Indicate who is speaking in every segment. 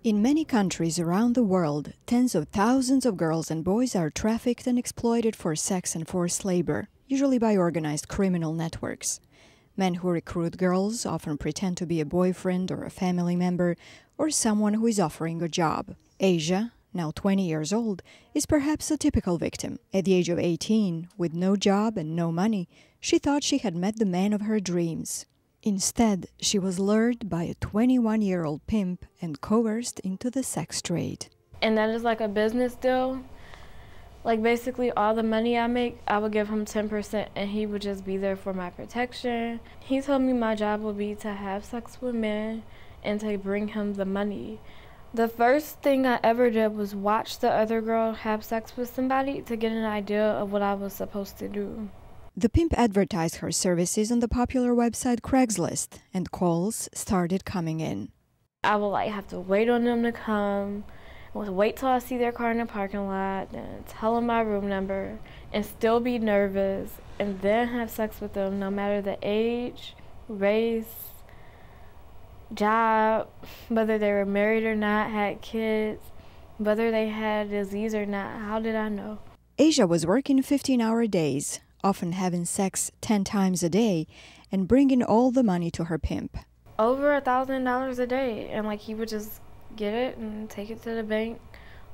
Speaker 1: In many countries around the world, tens of thousands of girls and boys are trafficked and exploited for sex and forced labor, usually by organized criminal networks. Men who recruit girls often pretend to be a boyfriend or a family member or someone who is offering a job. Asia, now 20 years old, is perhaps a typical victim. At the age of 18, with no job and no money, she thought she had met the man of her dreams. Instead, she was lured by a 21-year-old pimp and coerced into the sex trade.
Speaker 2: And that is like a business deal. Like basically all the money I make, I would give him 10% and he would just be there for my protection. He told me my job would be to have sex with men and to bring him the money. The first thing I ever did was watch the other girl have sex with somebody to get an idea of what I was supposed to do.
Speaker 1: The pimp advertised her services on the popular website Craigslist, and calls started coming in.
Speaker 2: I would have to wait on them to come, wait till I see their car in the parking lot, then tell them my room number, and still be nervous, and then have sex with them no matter the age, race, job, whether they were married or not, had kids, whether they had a disease or not. How did I know?
Speaker 1: Asia was working 15-hour days, often having sex 10 times a day, and bringing all the money to her pimp.
Speaker 2: Over $1,000 a day, and he would just get it and take it to the bank,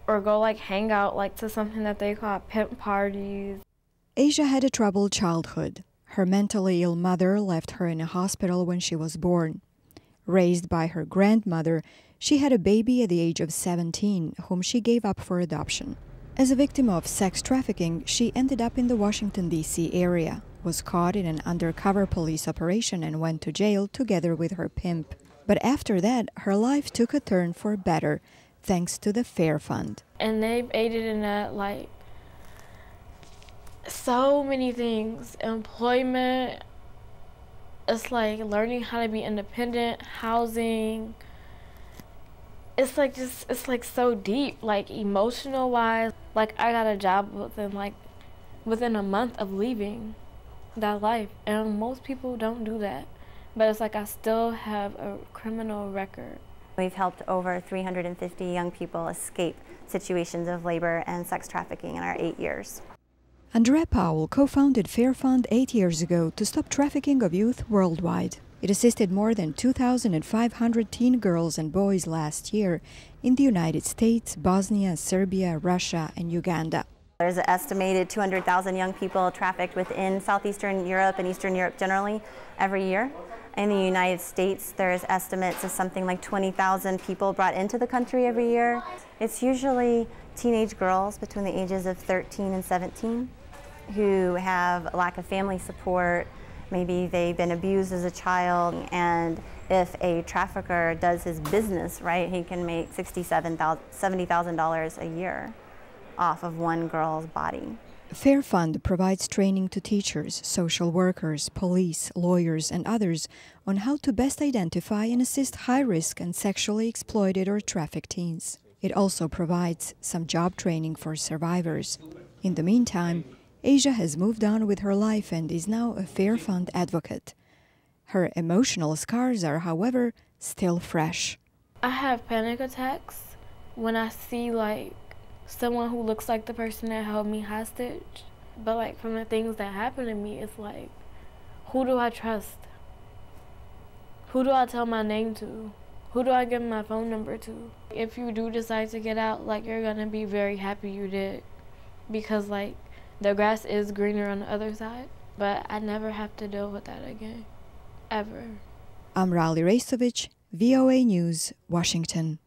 Speaker 2: or go hang out to something that they call pimp parties.
Speaker 1: Asia had a troubled childhood. Her mentally ill mother left her in a hospital when she was born. Raised by her grandmother, she had a baby at the age of 17, whom she gave up for adoption. As a victim of sex trafficking, she ended up in the Washington, D.C. area, was caught in an undercover police operation and went to jail together with her pimp. But after that, her life took a turn for better, thanks to the Fair Fund.
Speaker 2: And they've aided in that, so many things. Employment, it's learning how to be independent, housing. It's so deep, emotional wise. I got a job within a month of leaving that life, and most people don't do that. But it's I still have a criminal record.
Speaker 3: We've helped over 350 young people escape situations of labor and sex trafficking in our 8 years.
Speaker 1: Andrea Powell co-founded Fair Fund 8 years ago to stop trafficking of youth worldwide. It assisted more than 2,500 teen girls and boys last year in the United States, Bosnia, Serbia, Russia, and Uganda.
Speaker 3: There's an estimated 200,000 young people trafficked within Southeastern Europe and Eastern Europe generally every year. In the United States, there's estimates of something like 20,000 people brought into the country every year. It's usually teenage girls between the ages of 13 and 17 who have a lack of family support. Maybe they've been abused as a child, and if a trafficker does his business right, he can make $70,000 a year off of one girl's body.
Speaker 1: Fair Fund provides training to teachers, social workers, police, lawyers, and others on how to best identify and assist high-risk and sexually exploited or trafficked teens. It also provides some job training for survivors. In the meantime, Asia has moved on with her life and is now a Fair Fund advocate. Her emotional scars are, however, still fresh.
Speaker 2: I have panic attacks when I see someone who looks like the person that held me hostage. But from the things that happen to me, it's who do I trust? Who do I tell my name to? Who do I give my phone number to? If you do decide to get out, you're gonna be very happy you did, because the grass is greener on the other side, but I never have to deal with that again, ever.
Speaker 1: Amra Alirejsovic, VOA News, Washington.